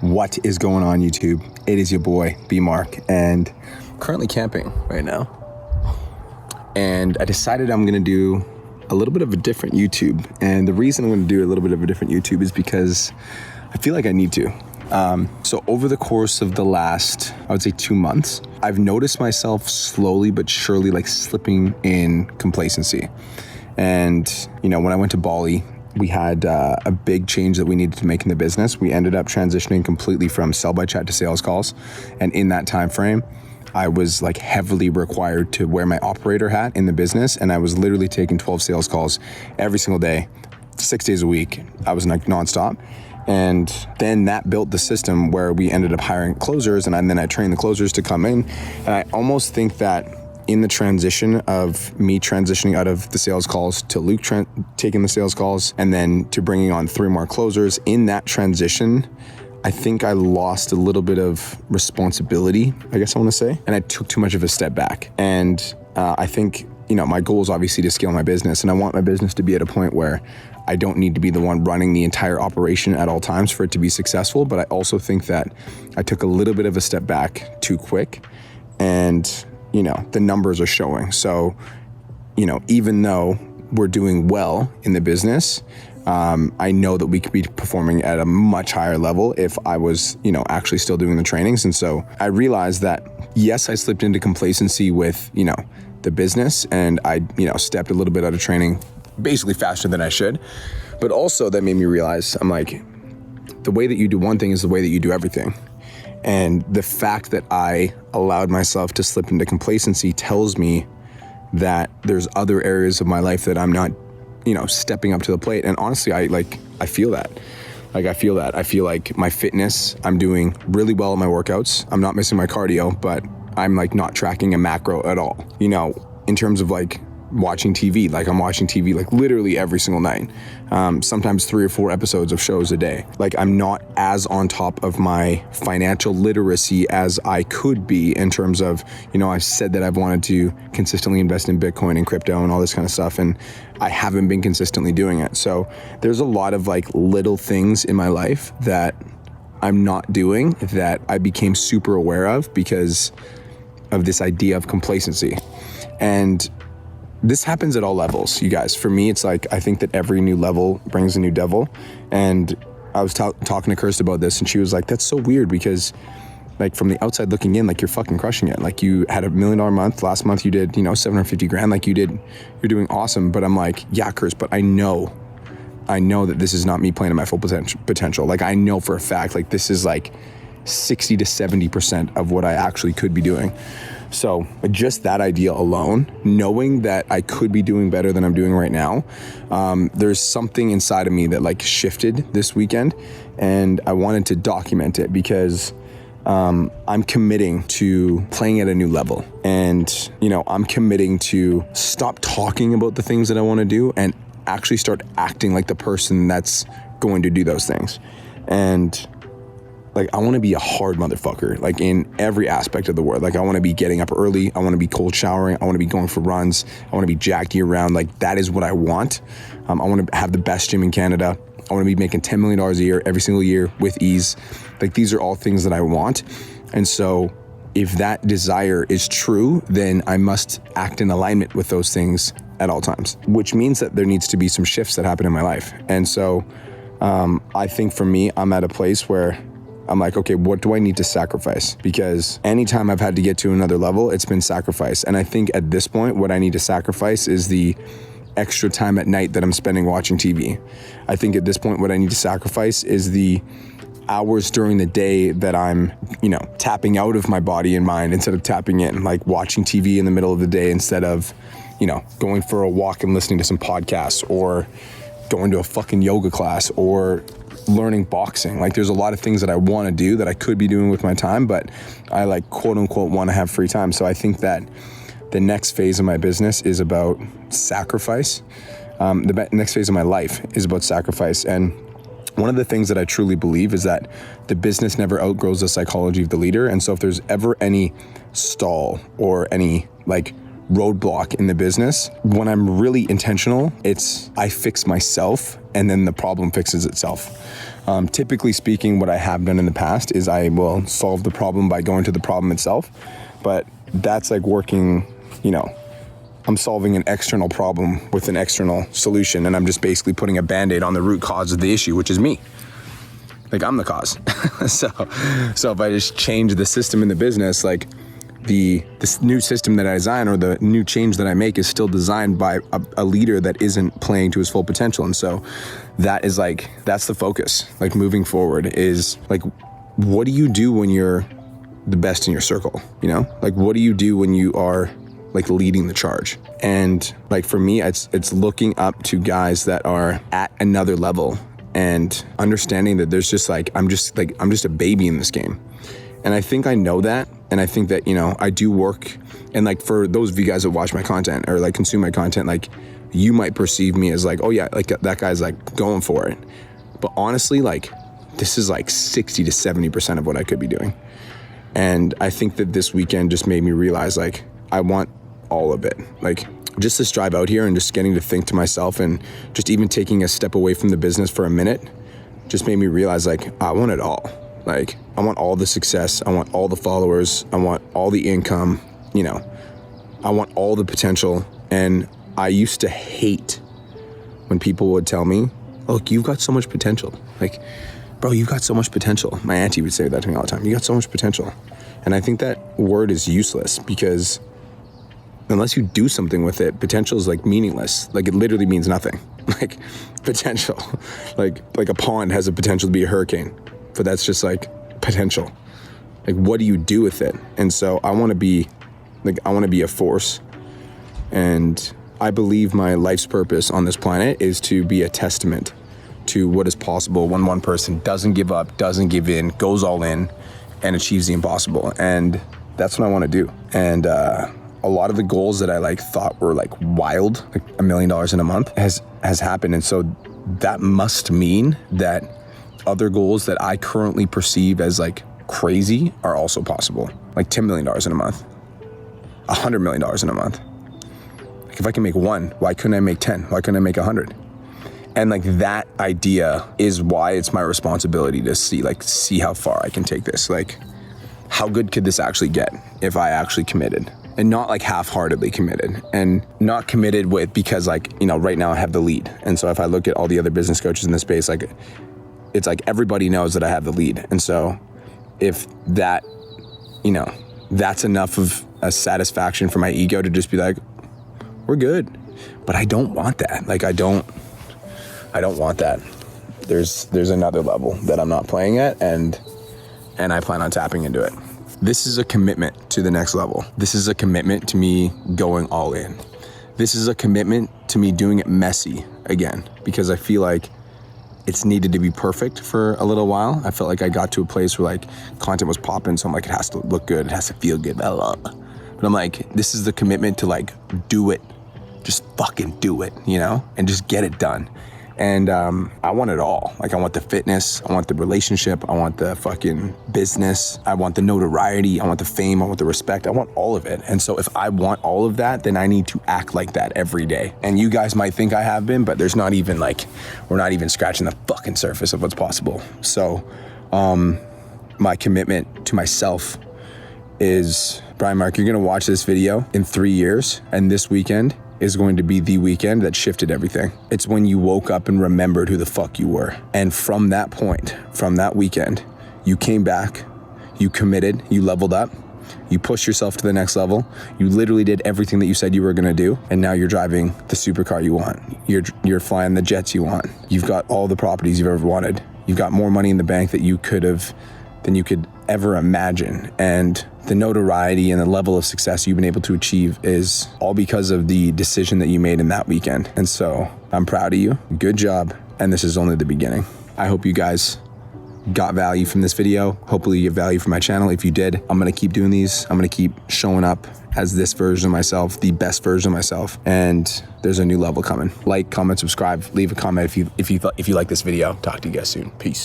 What is going on, YouTube? It is your boy, B Mark, and currently camping right now. And I decided I'm gonna do a little bit of a different YouTube. And the reason I'm gonna do a little bit of a different YouTube is because I feel like I need to. So over the course of the last, I would say 2 months, I've noticed myself slowly but surely like slipping in complacency. And, you know, when I went to Bali, we had a big change that we needed to make in the business. We ended up transitioning completely from sell by chat to sales calls. And in that time frame, I was like heavily required to wear my operator hat in the business. And I was literally taking 12 sales calls every single day, 6 days a week. I was like nonstop. And then that built the system where we ended up hiring closers, and then I trained the closers to come in. And I almost think that in the transition of me transitioning out of the sales calls to Luke taking the sales calls and then to bringing on 3 more closers, in that transition, I think I lost a little bit of responsibility, I guess I want to say, and I took too much of a step back. And I think, you know, my goal is obviously to scale my business, and I want my business to be at a point where I don't need to be the one running the entire operation at all times for it to be successful. But I also think that I took a little bit of a step back too quick, and, you know, the numbers are showing. So, you know, even though we're doing well in the business, I know that we could be performing at a much higher level if I was, you know, actually still doing the trainings. And so I realized that, yes, I slipped into complacency with, you know, the business, and I, you know, stepped a little bit out of training basically faster than I should. But also that made me realize, I'm like, the way that you do one thing is the way that you do everything. And the fact that I allowed myself to slip into complacency tells me that there's other areas of my life that I'm not, you know, stepping up to the plate. And honestly, I feel that. I feel like my fitness, I'm doing really well in my workouts. I'm not missing my cardio, but I'm like not tracking a macro at all. You know, in terms of like watching TV, like I'm watching TV like literally every single night. Sometimes 3 or 4 episodes of shows a day. Like I'm not as on top of my financial literacy as I could be in terms of, you know, I've said that I've wanted to consistently invest in Bitcoin and crypto and all this kind of stuff, and I haven't been consistently doing it. So there's a lot of like little things in my life that I'm not doing that I became super aware of because of this idea of complacency. And this happens at all levels, you guys. For me, it's like, I think that every new level brings a new devil. And I was talking to Kirst about this, and she was like, that's so weird because like from the outside looking in, like you're fucking crushing it. Like you had $1 million month. Last month you did, you know, 750 grand. Like you're doing awesome. But I'm like, yeah, Kirst, but I know that this is not me playing at my full potential. Like I know for a fact, like this is like 60 to 70% of what I actually could be doing. So just that idea alone, knowing that I could be doing better than I'm doing right now, there's something inside of me that like shifted this weekend, and I wanted to document it because I'm committing to playing at a new level. And, you know, I'm committing to stop talking about the things that I want to do and actually start acting like the person that's going to do those things. And like, I want to be a hard motherfucker, like in every aspect of the word. Like I want to be getting up early. I want to be cold showering. I want to be going for runs. I want to be jacked year round. Like that is what I want. I want to have the best gym in Canada. I want to be making $10 million a year, every single year with ease. Like these are all things that I want. And so if that desire is true, then I must act in alignment with those things at all times, which means that there needs to be some shifts that happen in my life. And so I think for me, I'm at a place where I'm like, okay, what do I need to sacrifice? Because anytime I've had to get to another level, it's been sacrifice. And I think at this point, what I need to sacrifice is the extra time at night that I'm spending watching TV. I think at this point, what I need to sacrifice is the hours during the day that I'm, you know, tapping out of my body and mind instead of tapping in, like watching TV in the middle of the day instead of, you know, going for a walk and listening to some podcasts or going to a fucking yoga class or learning boxing. Like there's a lot of things that I want to do that I could be doing with my time, but I like quote unquote want to have free time. So I think that the next phase of my business is about sacrifice. The next phase of my life is about sacrifice. And one of the things that I truly believe is that the business never outgrows the psychology of the leader. And so if there's ever any stall or any like roadblock in the business, when I'm really intentional, it's I fix myself and then the problem fixes itself. Typically speaking, what I have done in the past is I will solve the problem by going to the problem itself. But that's like working, I'm solving an external problem with an external solution, and I'm just basically putting a Band-Aid on the root cause of the issue, which is me. Like, I'm the cause. So if I just change the system in the business, like this new system that I design or the new change that I make is still designed by a leader that isn't playing to his full potential. And so that's the focus, like moving forward is like, what do you do when you're the best in your circle? Like, what do you do when you are like leading the charge? And like, for me, it's looking up to guys that are at another level and understanding that there's just like, I'm just a baby in this game. And I think I know that. And I think that, I do work. And like, for those of you guys that watch my content or like consume my content, like, you might perceive me as like, oh yeah, like that guy's like going for it. But honestly, like, this is like 60 to 70% of what I could be doing. And I think that this weekend just made me realize, like, I want all of it. Like, just this drive out here and just getting to think to myself and just even taking a step away from the business for a minute just made me realize, like, I want it all. Like, I want all the success. I want all the followers. I want all the income, I want all the potential. And I used to hate when people would tell me, look, you've got so much potential. Like, bro, you've got so much potential. My auntie would say that to me all the time. You got so much potential. And I think that word is useless because unless you do something with it, potential is like meaningless. Like, it literally means nothing. Like, potential, like a pond has a potential to be a hurricane, but that's just like potential. Like, what do you do with it? And so I want to be a force. And I believe my life's purpose on this planet is to be a testament to what is possible when one person doesn't give up, doesn't give in, goes all in, and achieves the impossible. And that's what I want to do. And a lot of the goals that I like thought were like wild, like $1 million in a month, has happened. And so that must mean that other goals that I currently perceive as like crazy are also possible. Like $10 million in a month, $100 million in a month. Like, if I can make one, why couldn't I make 10? Why couldn't I make 100? And like, that idea is why it's my responsibility to see how far I can take this. Like, how good could this actually get if I actually committed? And not like half-heartedly committed, and not committed with, because like, right now I have the lead. And so if I look at all the other business coaches in this space, like, it's like everybody knows that I have the lead. And so if that, that's enough of a satisfaction for my ego to just be like, we're good. But I don't want that. Like, I don't want that. There's another level that I'm not playing at, and I plan on tapping into it. This is a commitment to the next level. This is a commitment to me going all in. This is a commitment to me doing it messy again, because I feel like it's needed to be perfect for a little while. I felt like I got to a place where like content was popping, so I'm like, it has to look good, it has to feel good, blah, blah, blah. But I'm like, this is the commitment to like do it, just fucking do it, and just get it done. And I want it all. Like, I want the fitness, I want the relationship, I want the fucking business, I want the notoriety, I want the fame, I want the respect, I want all of it. And so if I want all of that, then I need to act like that every day. And you guys might think I have been, but there's not even like, we're not even scratching the fucking surface of what's possible. So my commitment to myself is, Brian Mark, you're gonna watch this video in 3 years, and this weekend is going to be the weekend that shifted everything. It's when you woke up and remembered who the fuck you were. And from that point, from that weekend, you came back, you committed, you leveled up, you pushed yourself to the next level, you literally did everything that you said you were gonna do, and now you're driving the supercar you want. You're flying the jets you want. You've got all the properties you've ever wanted. You've got more money in the bank than you could ever imagine. And the notoriety and the level of success you've been able to achieve is all because of the decision that you made in that weekend. And so I'm proud of you. Good job. And this is only the beginning. I hope you guys got value from this video. Hopefully you get value from my channel. If you did, I'm gonna keep doing these. I'm gonna keep showing up as this version of myself, the best version of myself. And there's a new level coming. Like, comment, subscribe, leave a comment if you like this video. Talk to you guys soon. Peace.